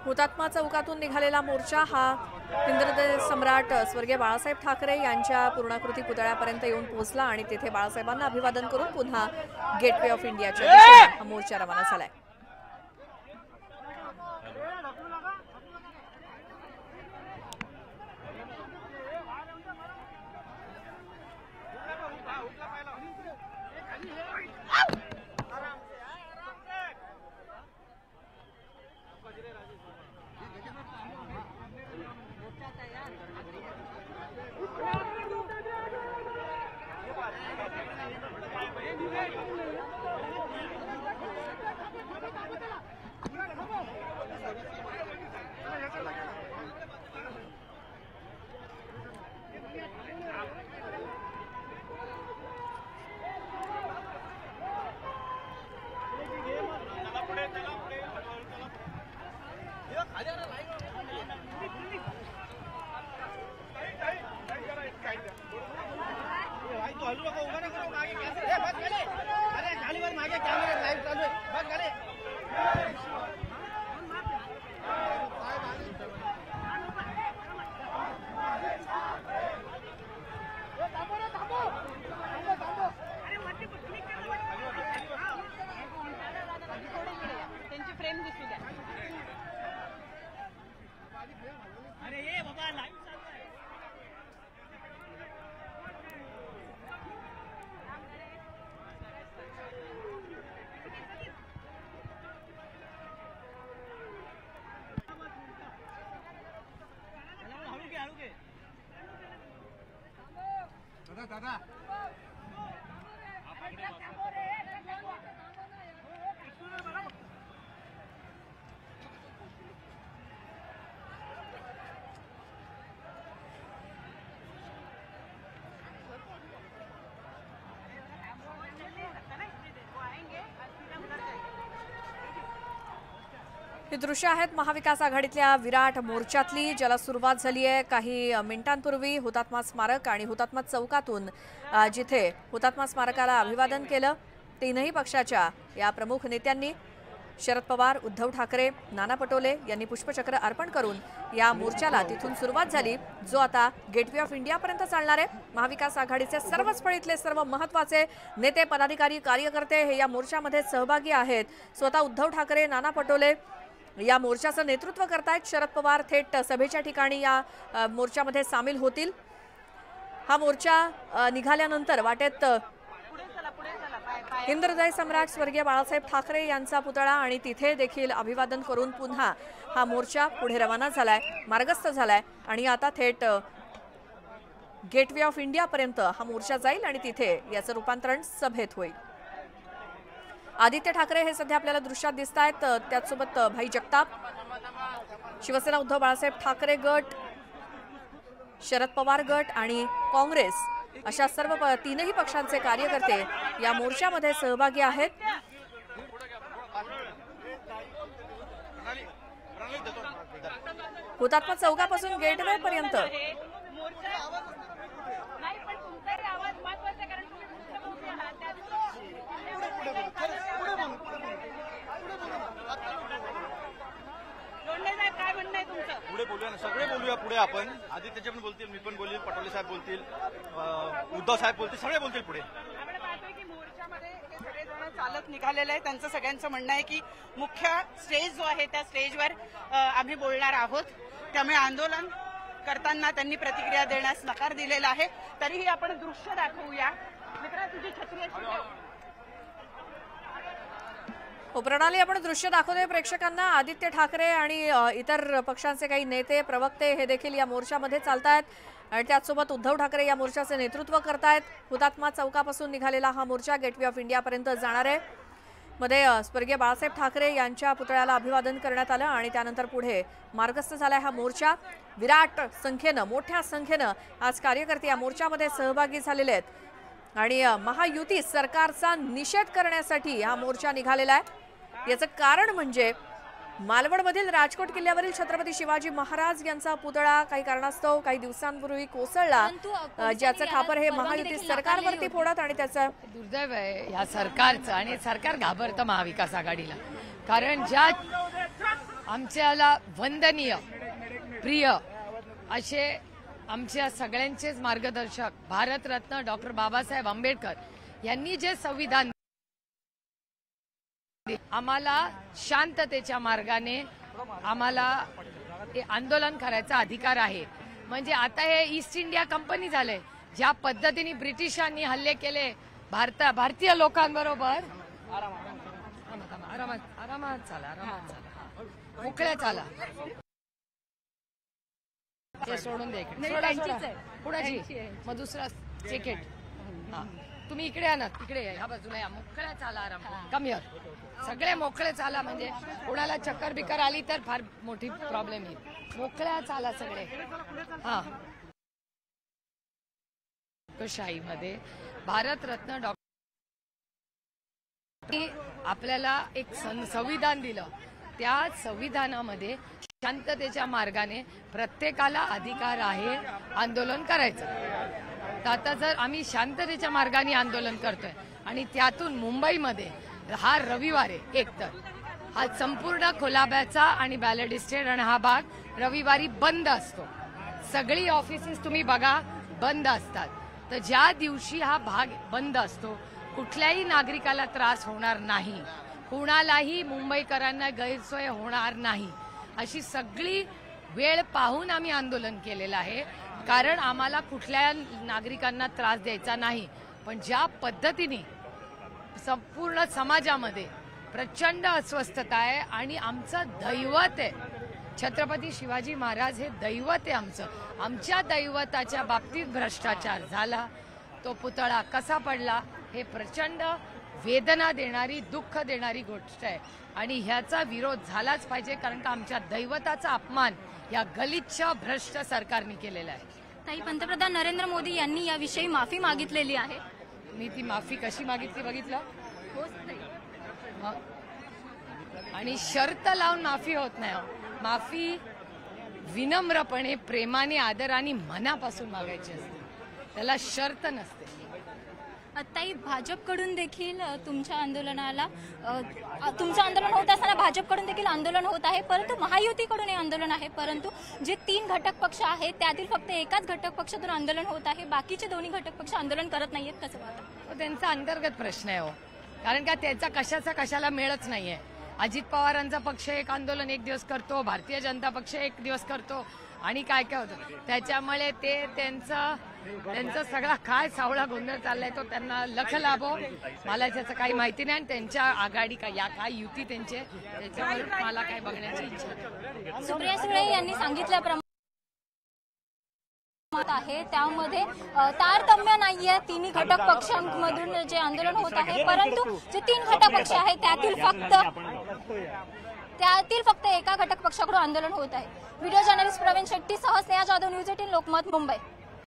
हुतात्मा चौकातून निघालेला मोर्चा हा हिंदुहृदय सम्राट स्वर्गीय बाळासाहेब ठाकरे यांच्या पूर्णाकृती पुतळ्यापर्यंत येऊन पोहोचला आणि तिथे बाळासाहेबांना अभिवादन करून पुन्हा गेटवे ऑफ इंडियाच्या दिशेने हा मोर्चा रवाना झालाय। ही दृश्य आहेत महाविकास आघाडीतल्या विराट मोर्चातली, ज्याला सुरुवात झाली आहे काही मिनिटांपूर्वी हुतात्मा स्मारक आणि हुतात्मा चौकातून, जिथे हुतात्मा स्मारकाला अभिवादन केलं। तीनही पक्षाच्या या प्रमुख नेत्यांनी शरद पवार, उद्धव ठाकरे, नाना पटोले यांनी पुष्पचक्र अर्पण करून या मोर्चाला तिथून सुरुवात झाली, जो आता गेटवे ऑफ इंडियापर्यंत चालणार आहे। महाविकास आघाडीचे सर्वच फळीतले सर्व महत्त्वाचे नेते, पदाधिकारी, कार्यकर्ते हे या मोर्चामध्ये सहभागी आहेत। स्वतः उद्धव ठाकरे, नाना पटोले या मोर्चाचं नेतृत्व करतायत। शरद पवार थेट सभेच्या ठिकाणी या मोर्चामध्ये सामील होतील। हा मोर्चा निघाल्यानंतर वाटेत हिंदुहृदय सम्राट स्वर्गीय बाळासाहेब ठाकरे यांचा पुतळा आणि तिथे देखील अभिवादन करून पुन्हा हा मोर्चा पुढे रवाना झालाय, मार्गस्थ झालाय आणि आता थेट गेटवे ऑफ इंडिया पर्यंत हा मोर्चा जाईल आणि तिथे याचं रूपांतरण सभेत होईल। आदित्य ठाकरे हे सध्या आपल्याला दृश्यात दिसत आहेत, त्याचसोबत भाई जगताप, शिवसेना उद्धव बाळासाहेब ठाकरे गट, शरद पवार गट आणि काँग्रेस अशा सर्व तीनही पक्षांचे कार्यकर्ते या मोर्चामध्ये सहभागी आहेत। हुतात्मा चौकापासून गेटवे पर्यंत पुढे बोलूया ना, सगळे बोलूया पुढे आपण। आदित्यचे पण बोलतील, मी पण बोलील, पटोले साहेब बोलतील, उद्धव साहेब बोलतील, सगळे बोलतील पुढे। आपण पाहतोय की मोर्चामध्ये हे सगळेजण चालत निघालेले आहे। त्यांचं सगळ्यांचं म्हणणं आहे की मुख्य स्टेज जो आहे त्या स्टेजवर आम्ही बोलणार आहोत, त्यामुळे आंदोलन करताना त्यांनी प्रतिक्रिया देण्यास नकार दिलेला आहे। तरीही आपण दृश्य दाखवूया। मित्रा, तुझी छत्री अशी हो प्रणाली, आपण दृश्य दाखवतोय प्रेक्षकांना। आदित्य ठाकरे आणि इतर पक्षांचे काही नेते, प्रवक्ते हे देखील या मोर्चामध्ये चालतायत आणि त्याचसोबत उद्धव ठाकरे या मोर्चाचे नेतृत्व करतायत। हुतात्मा चौकापासून निघालेला हा मोर्चा गेटवे ऑफ इंडियापर्यंत जाणार आहे। मध्ये स्वर्गीय बाळासाहेब ठाकरे यांच्या पुतळ्याला अभिवादन करण्यात आलं आणि त्यानंतर पुढे मार्गस्थ झाला हा मोर्चा। विराट संख्येनं मोठ्या संख्येनं आज कार्यकर्ते या मोर्चामध्ये सहभागी झालेले आहेत आणि महायुती सरकारचा निषेध करण्यासाठी हा मोर्चा निघालेला आहे। याचं कारण म्हणजे मालवणमधील राजकोट किल्ल्यावरील छत्रपती शिवाजी महाराज यांचा पुतळा काही कारणास्तव काही दिवसांपूर्वी कोसळला, ज्याचं खापर हे महायुती सरकारवरती फोडत आणि त्याचं दुर्दैव आहे या सरकारचं आणि सरकार घाबरतं महाविकास आघाडीला। कारण ज्या आमच्याला वंदनीय प्रिय असे आमच्या सगळ्यांचेच मार्गदर्शक भारतरत्न डॉक्टर बाबासाहेब आंबेडकर यांनी जे संविधान आम्हाला शांततेच्या मार्गाने आम्हाला आंदोलन करायचा अधिकार आहे। म्हणजे आता हे ईस्ट इंडिया कंपनी झाले, ज्या पद्धतीने ब्रिटिशांनी हल्ले केले भारतीय लोकांबरोबर। आरामात चाला, मोकळ्या चाला, हे सोडून दे इकडे, कुणाची मग दुसरा जॅकेट तुम्ही इकडे या ना, तिकडे या बाजूला या, मोकळ्या चाला, आराम कम हिअर, सगळे मोकळे चाला। म्हणजे कोणाला चक्कर बिकर आली तर फार मोठी प्रॉब्लेम येईल, मोकळ्या चाला सगळे। हा लोकशाहीमध्ये भारतरत्न डॉक्टर आपल्याला एक संविधान दिलं, त्या संविधानामध्ये शांततेच्या मार्गाने प्रत्येकाला अधिकार आहे आंदोलन करायचं। तर आता जर आम्ही शांततेच्या मार्गाने आंदोलन करतोय आणि त्यातून मुंबईमध्ये हा रविवार आहे, एक तर हा संपूर्ण खोलाब्याचा आणि बॅलेट इस्टेट आणि हा भाग रविवारी बंद असतो, सगळी ऑफिसेस तुम्ही बघा बंद असतात। तर ज्या दिवशी हा भाग बंद असतो कुठल्याही नागरिकाला त्रास होणार नाही, कुणालाही मुंबईकरांना गैरसोय होणार नाही, अशी सगळी वेळ पाहून आम्ही आंदोलन केलेलं आहे। कारण आम्हाला कुठल्या नागरिकांना त्रास द्यायचा नाही। पण ज्या पद्धतीने संपूर्ण समाजामध्ये प्रचंड अस्वस्थता आहे आणि आमचं दैवत आहे छत्रपती शिवाजी महाराज, हे दैवत आहे आमचं, आमच्या दैवताच्या बाबतीत भ्रष्टाचार झाला, तो पुतळा कसा पडला, हे प्रचंड वेदना देणारी दुःख देणारी गोष्ट आहे आणि ह्याचा विरोध झालाच पाहिजे। कारण का आमच्या दैवताचा अपमान या गलिच्छ भ्रष्ट सरकारने केलेला आहे। ताई, पंतप्रधान नरेंद्र मोदी यांनी याविषयी माफी मागितलेली आहे। मी ती माफी कशी मागितली बघितलं, आणि शर्त लावून माफी होत नाही। माफी विनम्रपणे प्रेमाने आदराने मनापासून मागायची असते, त्याला शर्त नसते। ताई, भाजपकडून देखील तुमच्या आंदोलनाला तुमचं आंदोलन होत असताना भाजपकडून देखील आंदोलन होत आहे, परंतु महायुतीकडून हे आंदोलन आहे। परंतु जे 3 घटक पक्ष आहेत त्यातील फक्त एकाच घटक पक्षातून आंदोलन होत आहे, बाकीचे दोन्ही घटक पक्ष आंदोलन करत नाहीयेत, कसं पाहता? त्यांचा अंतर्गत प्रश्न आहे हो, कारण का त्याचा कशाचा मेळच नाहीये। अजित पवारांचा पक्ष एक आंदोलन एक दिवस करतो, भारतीय जनता पक्ष एक दिवस करतो आणि काय काय होतं त्याच्यामुळे ते त्यांचा सगळा काय सावळा गोंधळ चाललाय तो त्यांना लख लाभो, मला त्याचं काही माहिती नाही। आणि त्यांच्या आघाडी या काय युती त्यांचे त्याच्यावर मला काय बघण्याची इच्छा। सुप्रिया सुळे यांनी सांगितल्याप्रमाणे आहे त्यामध्ये तारतम्य नाहीये तिन्ही घटक पक्षांमधून जे आंदोलन होत आहे, परंतु जे 3 घटक पक्ष आहेत त्यातील फक्त एका घटक पक्षाकडून आंदोलन होत आहे। व्हिडिओ जर्नलिस्ट प्रवीण शेट्टी सह स्नेहा जाधव, न्यूज 18 लोकमत, मुंबई।